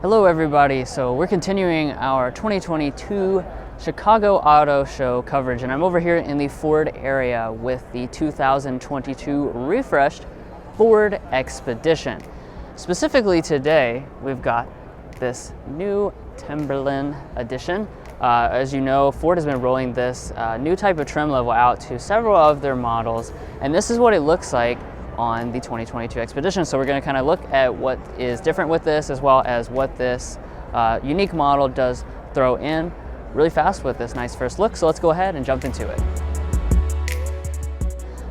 Hello everybody, so we're continuing our 2022 Chicago Auto Show coverage, and I'm over here in the Ford area with the 2022 refreshed Ford Expedition. Specifically today, we've got this new Timberline edition. As you know, Ford has been rolling this new type of trim level out to several of their models, and this is what it looks like on the 2022 Expedition. So we're going to kind of look at what is different with this, as well as what this unique model does throw in really fast with this nice first look. So let's go ahead and jump into it.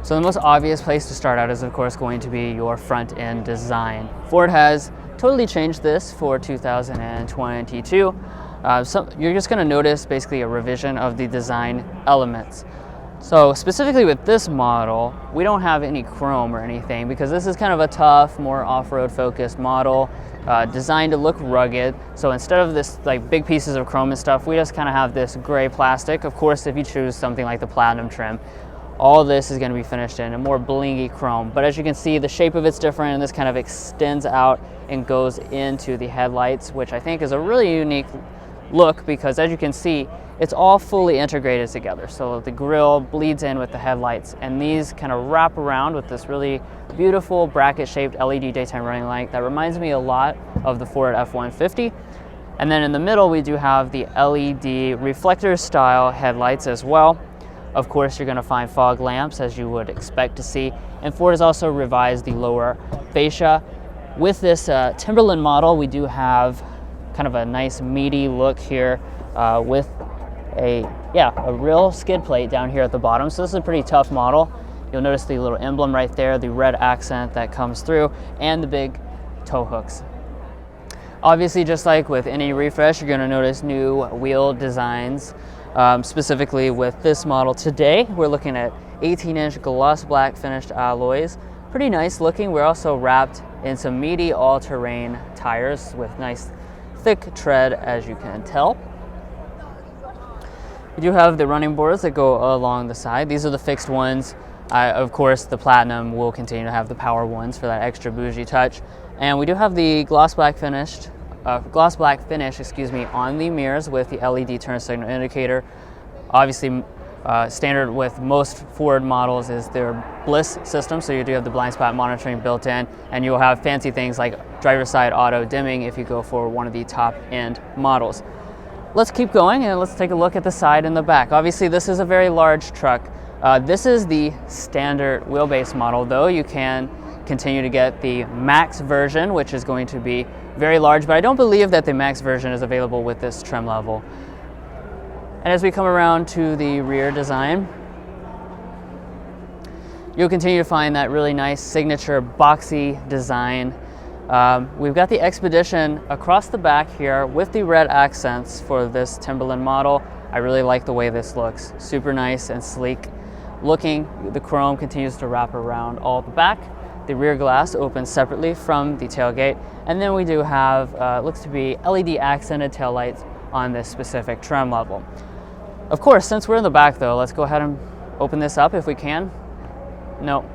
So the most obvious place to start out is of course going to be your front end design. Ford has totally changed this for 2022. So you're just going to notice basically a revision of the design elements. So specifically with this model, we don't have any chrome or anything because this is kind of a tough, more off-road focused model, designed to look rugged. So instead of this like big pieces of chrome and stuff, we just kind of have this gray plastic. Of course, if you choose something like the platinum trim, all this is going to be finished in a more blingy chrome. But as you can see, the shape of it's different, and this kind of extends out and goes into the headlights, which I think is a really unique look because as you can see, it's all fully integrated together. So the grille bleeds in with the headlights, and these kind of wrap around with this really beautiful bracket-shaped LED daytime running light that reminds me a lot of the Ford F-150. And then in the middle, we do have the LED reflector style headlights as well. Of course, you're going to find fog lamps as you would expect to see. And Ford has also revised the lower fascia. With this Timberline model, we do have kind of a nice meaty look here with a real skid plate down here at the bottom. So this is a pretty tough model. You'll notice the little emblem right there, the red accent that comes through, and the big tow hooks. Obviously, just like with any refresh, you're going to notice new wheel designs. Specifically with this model today, we're looking at 18-inch gloss black finished alloys. Pretty nice looking. We're also wrapped in some meaty all-terrain tires with nice thick tread, as you can tell. We do have the running boards that go along the side. These are the fixed ones. Of course, the Platinum will continue to have the power ones for that extra bougie touch. And we do have the gloss black finish, on the mirrors with the LED turn signal indicator. Obviously, standard with most Ford models is their Bliss system, so you do have the blind spot monitoring built in, and you'll have fancy things like driver's side auto dimming if you go for one of the top end models. Let's keep going and let's take a look at the side and the back. Obviously, this is a very large truck. This is the standard wheelbase model, though you can continue to get the Max version, which is going to be very large, but I don't believe that the Max version is available with this trim level. And as we come around to the rear design, you'll continue to find that really nice signature boxy design. We've got the Expedition across the back here with the red accents for this Timberline model. I really like the way this looks. Super nice and sleek looking. The chrome continues to wrap around all the back. The rear glass opens separately from the tailgate. And then we do have, looks to be LED accented taillights on this specific trim level. Of course, since we're in the back though, let's go ahead and open this up if we can. No.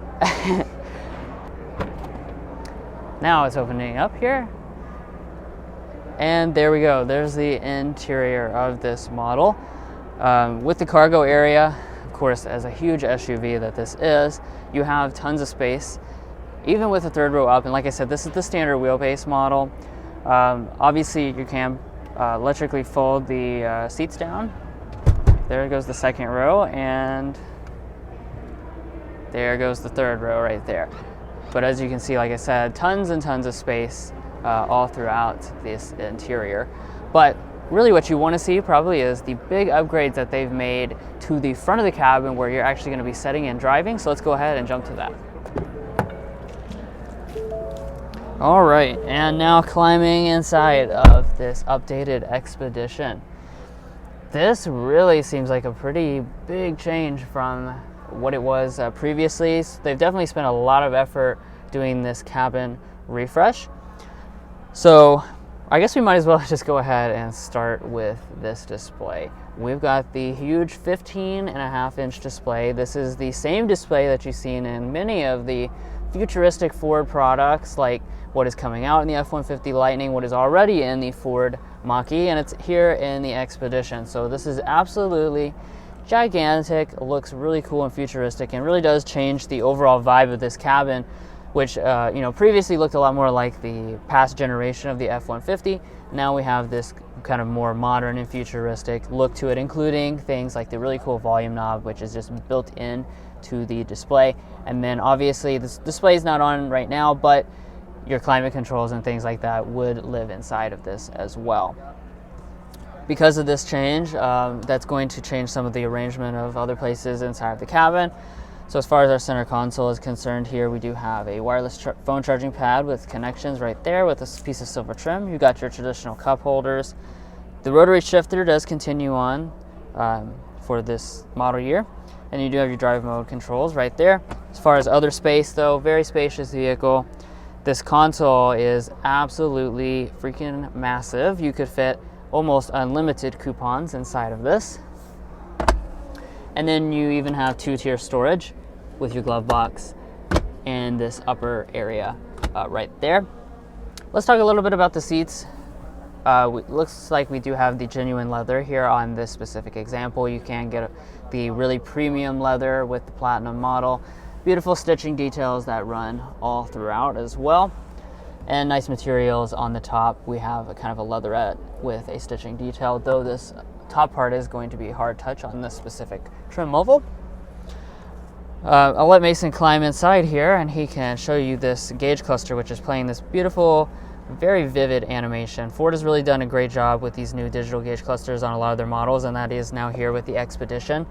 Now it's opening up here. And there we go. There's the interior of this model. With the cargo area, of course, as a huge SUV that this is, you have tons of space, even with the third row up. And like I said, this is the standard wheelbase model. Obviously, you can electrically fold the seats down. There goes the second row, and there goes the third row right there. But as you can see, like I said, tons and tons of space all throughout this interior. But really what you want to see probably is the big upgrades that they've made to the front of the cabin where you're actually going to be sitting and driving. So let's go ahead and jump to that. All right, and now climbing inside of this updated Expedition. This really seems like a pretty big change from what it was previously. They've definitely spent a lot of effort doing this cabin refresh. So I guess we might as well just go ahead and start with this display. We've got the huge 15.5-inch display. This is the same display that you've seen in many of the futuristic Ford products like what is coming out in the F-150 Lightning, what is already in the Ford Mach-E, and it's here in the Expedition. So this is absolutely gigantic, looks really cool and futuristic, and really does change the overall vibe of this cabin, which previously looked a lot more like the past generation of the F-150. Now we have this kind of more modern and futuristic look to it, including things like the really cool volume knob, which is just built in to the display. And then obviously this display is not on right now, but your climate controls and things like that would live inside of this as well. Because of this change, that's going to change some of the arrangement of other places inside of the cabin. So as far as our center console is concerned, here we do have a wireless phone charging pad with connections right there with this piece of silver trim. You've got your traditional cup holders. The rotary shifter does continue on for this model year. And you do have your drive mode controls right there. As far as other space though, very spacious vehicle. This console is absolutely freaking massive. You could fit almost unlimited coupons inside of this. And then you even have 2-tier storage with your glove box and this upper area right there. Let's talk a little bit about the seats. Looks like we do have the genuine leather here on this specific example. You can get the really premium leather with the Platinum model. Beautiful stitching details that run all throughout as well. And nice materials on the top. We have a kind of a leatherette with a stitching detail, though this top part is going to be hard touch on this specific trim level. I'll let Mason climb inside here and he can show you this gauge cluster, which is playing this beautiful, very vivid animation. Ford has really done a great job with these new digital gauge clusters on a lot of their models, and that is now here with the Expedition.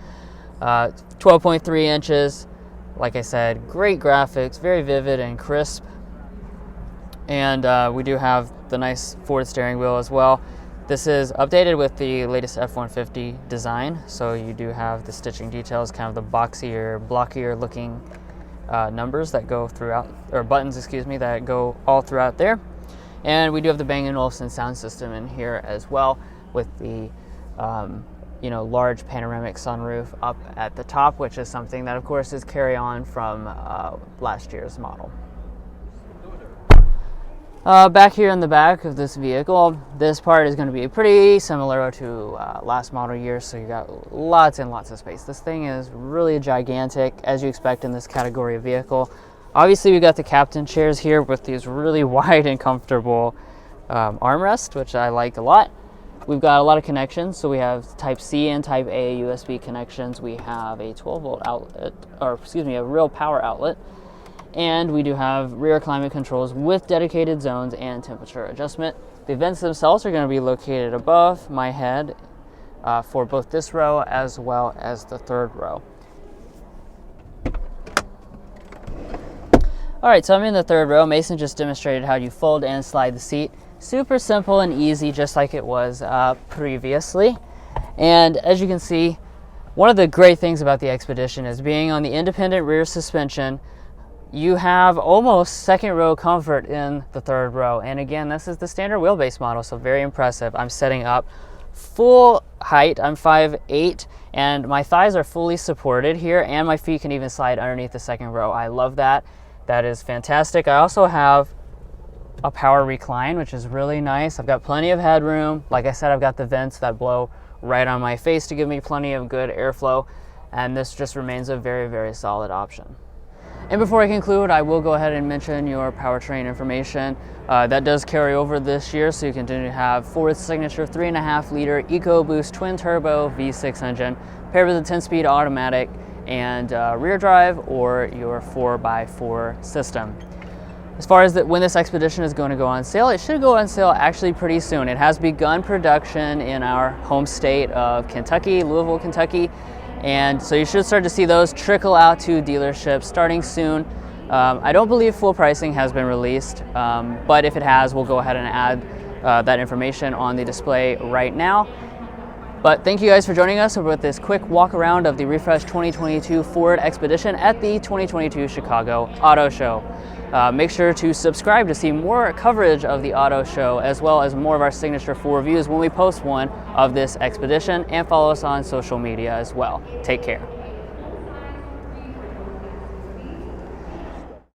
12.3 inches, like I said, great graphics, very vivid and crisp. And we do have the nice Ford steering wheel as well. This is updated with the latest F-150 design, so you do have the stitching details, kind of the boxier, blockier looking numbers that go throughout, or buttons, excuse me, that go all throughout there. And we do have the Bang & Olufsen sound system in here as well, with the large panoramic sunroof up at the top, which is something that of course is carry on from last year's model. Back here in the back of this vehicle, this part is going to be pretty similar to last model year, so you got lots and lots of space. This thing is really gigantic, as you expect in this category of vehicle. Obviously, we got the captain chairs here with these really wide and comfortable armrests, which I like a lot. We've got a lot of connections, so we have Type C and Type A USB connections. We have a 12-volt outlet, a real power outlet. And we do have rear climate controls with dedicated zones and temperature adjustment. The vents themselves are going to be located above my head for both this row as well as the third row. All right, so I'm in the third row. Mason just demonstrated how you fold and slide the seat. Super simple and easy, just like it was previously. And as you can see, one of the great things about the Expedition is being on the independent rear suspension. You have almost second row comfort in the third row. And again, this is the standard wheelbase model, so very impressive. I'm setting up full height. I'm 5'8", and my thighs are fully supported here, and my feet can even slide underneath the second row. I love that. That is fantastic. I also have a power recline, which is really nice. I've got plenty of headroom. Like I said, I've got the vents that blow right on my face to give me plenty of good airflow, and this just remains a very, very solid option. And before I conclude, I will go ahead and mention your powertrain information. That does carry over this year, so you continue to have Ford's signature 3.5-liter EcoBoost twin-turbo V6 engine paired with a 10-speed automatic and rear drive, or your 4x4 system. As far as when this Expedition is going to go on sale, it should go on sale actually pretty soon. It has begun production in our home state of Kentucky, Louisville, Kentucky. And so you should start to see those trickle out to dealerships starting soon. I don't believe full pricing has been released, but if it has, we'll go ahead and add that information on the display right now. But thank you guys for joining us with this quick walk around of the refreshed 2022 Ford Expedition at the 2022 Chicago Auto Show. Make sure to subscribe to see more coverage of the auto show, as well as more of our signature Ford reviews when we post one of this Expedition, and follow us on social media as well. Take care.